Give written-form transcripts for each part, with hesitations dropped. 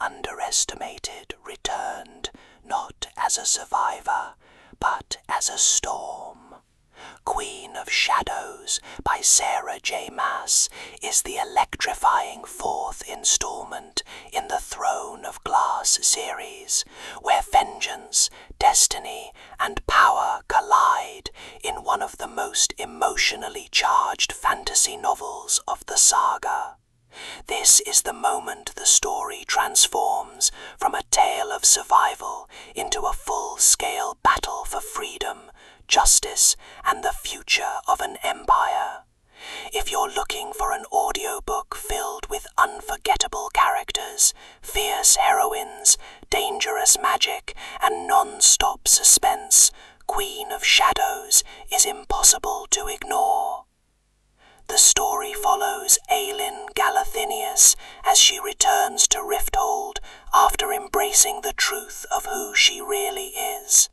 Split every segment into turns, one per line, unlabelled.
underestimated returned not as a survivor, but as a storm. Queen of Shadows by Sarah J. Maas is the electrifying fourth installment in the Throne of Glass series, where vengeance, destiny, and power collide in one of the most emotionally charged fantasy novels of the saga. This is the moment the story transforms from a tale of survival into a full-scale battle for freedom, justice, and the future of an empire. If you're looking for an audiobook filled with unforgettable characters, fierce heroines, dangerous magic, and non-stop suspense, Queen of Shadows is impossible to ignore. The story follows Aelin Galathinius as she returns to Rifthold after embracing the truth of who she really is.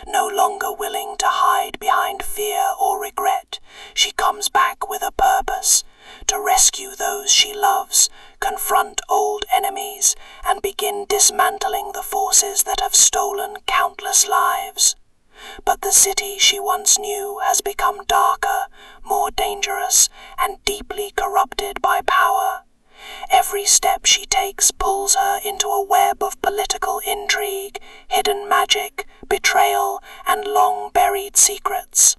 No longer willing to hide behind fear or regret, she comes back with a purpose: to rescue those she loves, confront old enemies, and begin dismantling the forces that have stolen countless lives. But the city she once knew has become darker, more dangerous, and deeply corrupted by power. Every step she takes pulls her into a web of political intrigue, hidden magic, betrayal, and long-buried secrets.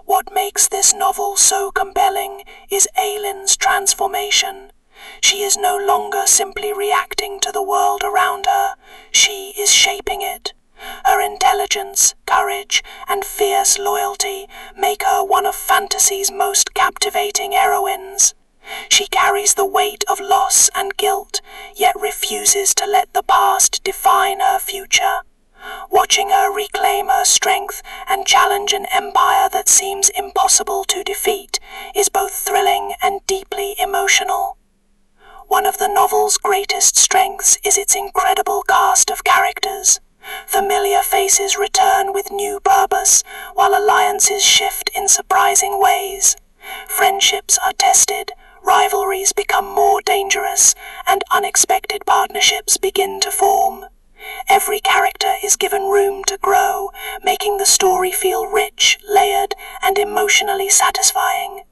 What makes this novel so compelling is Aelin's transformation. She is no longer simply reacting to the world around her, she is shaping it. Her intelligence, courage, and fierce loyalty make her one of fantasy's most captivating heroines. She carries the weight of loss and guilt, yet refuses to let the past define her future. Watching her reclaim her strength and challenge an empire that seems impossible to defeat is both thrilling and deeply emotional. One of the novel's greatest strengths is its incredible cast of characters. Familiar faces return with new purpose, while alliances shift in surprising ways. Friendships are tested, rivalries become more dangerous, and unexpected partnerships begin to form. Every character is given room to grow, making the story feel rich, layered, and emotionally satisfying.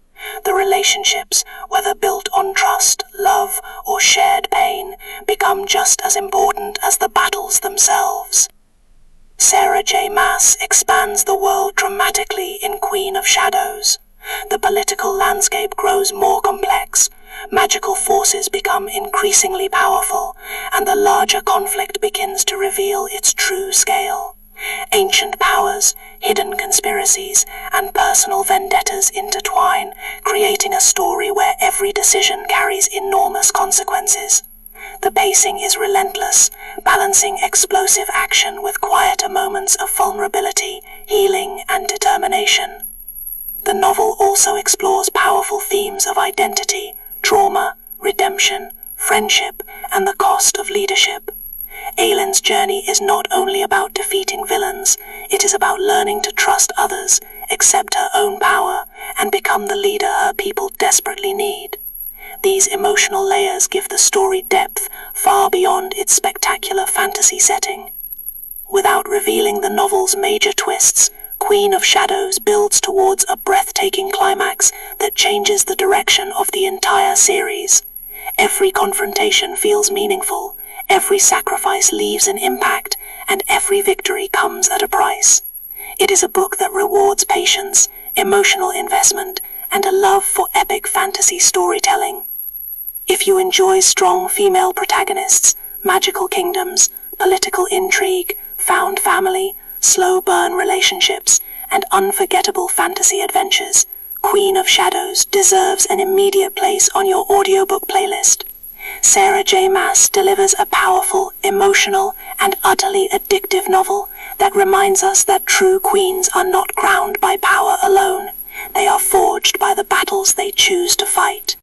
The relationships, whether built on trust, love, or shared pain, become just as important as the battles themselves. Sarah J. Maas expands the world dramatically in Queen of Shadows. The political landscape grows more complex, magical forces become increasingly powerful, and the larger conflict begins to reveal its true scale. Ancient powers, hidden conspiracies, and personal vendettas intertwine, creating a story where every decision carries enormous consequences. The pacing is relentless, balancing explosive action with quieter moments of vulnerability, healing, and determination. The novel also explores powerful themes of identity, trauma, redemption, friendship, and the cost of leadership. Aelin's journey is not only about defeating villains, it is about learning to trust others, accept her own power, and become the leader her people desperately need. These emotional layers give the story depth far beyond its spectacular fantasy setting. Without revealing the novel's major twists, Queen of Shadows builds towards a breathtaking climax that changes the direction of the entire series. Every confrontation feels meaningful, every sacrifice leaves an impact, and every victory comes at a price. It is a book that rewards patience, emotional investment, and a love for epic fantasy storytelling. If you enjoy strong female protagonists, magical kingdoms, political intrigue, found family, slow burn relationships, and unforgettable fantasy adventures, Queen of Shadows deserves an immediate place on your audiobook playlist. Sarah J. Maas delivers a powerful, emotional, and utterly addictive novel that reminds us that true queens are not crowned by power alone. They are forged by the battles they choose to fight.